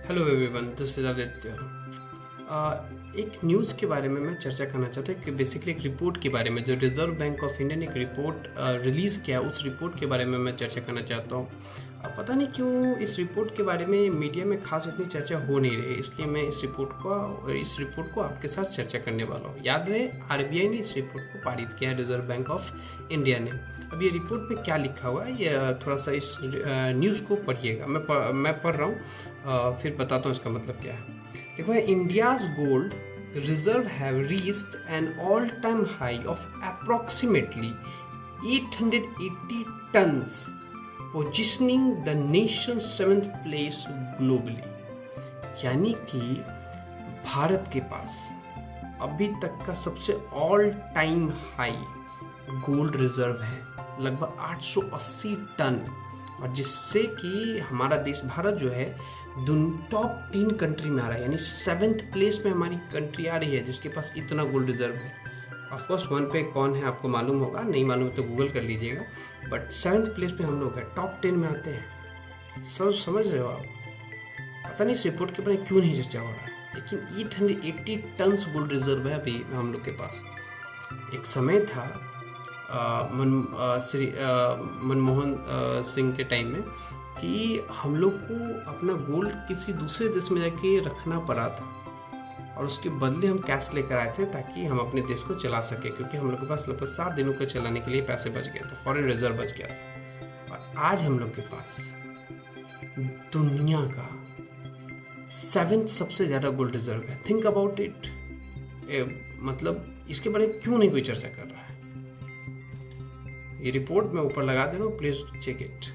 Hello everyone, this is Aditya. एक news के बारे में मैं चर्चा करना चाहता हूँ कि बेसिकली एक रिपोर्ट के बारे में जो रिजर्व बैंक ऑफ इंडिया ने एक रिपोर्ट रिलीज़ किया, उस रिपोर्ट के बारे में मैं चर्चा करना चाहता हूँ। पता नहीं क्यों इस रिपोर्ट के बारे में मीडिया में खास इतनी चर्चा हो नहीं रही, इसलिए मैं इस रिपोर्ट को आपके साथ चर्चा करने वाला हूँ। याद रहे, आरबीआई ने इस रिपोर्ट को पारित किया है, रिजर्व बैंक ऑफ इंडिया ने। अब ये रिपोर्ट में क्या लिखा हुआ है, ये थोड़ा सा इस न्यूज़ को पढ़िएगा। मैं पढ़ रहा हूँ, फिर बताता हूँ इसका मतलब क्या है। देखो, India's gold reserve have reached an all time high of approximately 880 tons, positioning the nation 7th place globally. यानी कि भारत के पास अभी तक का सबसे all time high gold reserve है, लगभग 880 टन, और जिससे कि हमारा देश भारत जो है टॉप 3 कंट्री में आ रहा है, यानी 7th प्लेस में हमारी कंट्री आ रही है जिसके पास इतना गोल्ड रिजर्व है। ऑफकोर्स 1 पे कौन है आपको मालूम होगा, नहीं मालूम तो गूगल कर लीजिएगा, बट 7th प्लेस पे हम लोग हैं, टॉप 10 में आते हैं। समझ रहे हो आप? पता नहीं इस रिपोर्ट के बारे में क्यों नहीं चर्चा हो रहा है, लेकिन 880 टन्स गोल्ड रिजर्व है अभी हम लोग के पास। एक समय था मनमोहन सिंह के टाइम में कि हम लोग को अपना गोल्ड किसी दूसरे देश में जाके रखना पड़ा था, और उसके बदले हम कैश लेकर आए थे ताकि हम अपने देश को चला सके, क्योंकि हम लोग के पास लगभग 7 दिनों को चलाने के लिए पैसे बच गए थे, फॉरेन रिजर्व बच गया था। और आज हम लोग के पास दुनिया का 7th सबसे ज़्यादा गोल्ड रिजर्व है। Think about it. मतलब इसके बारे में क्यों नहीं कोई चर्चा कर रहा है? ये रिपोर्ट मैं ऊपर लगा दे रहा हूँ, प्लीज चेक इट।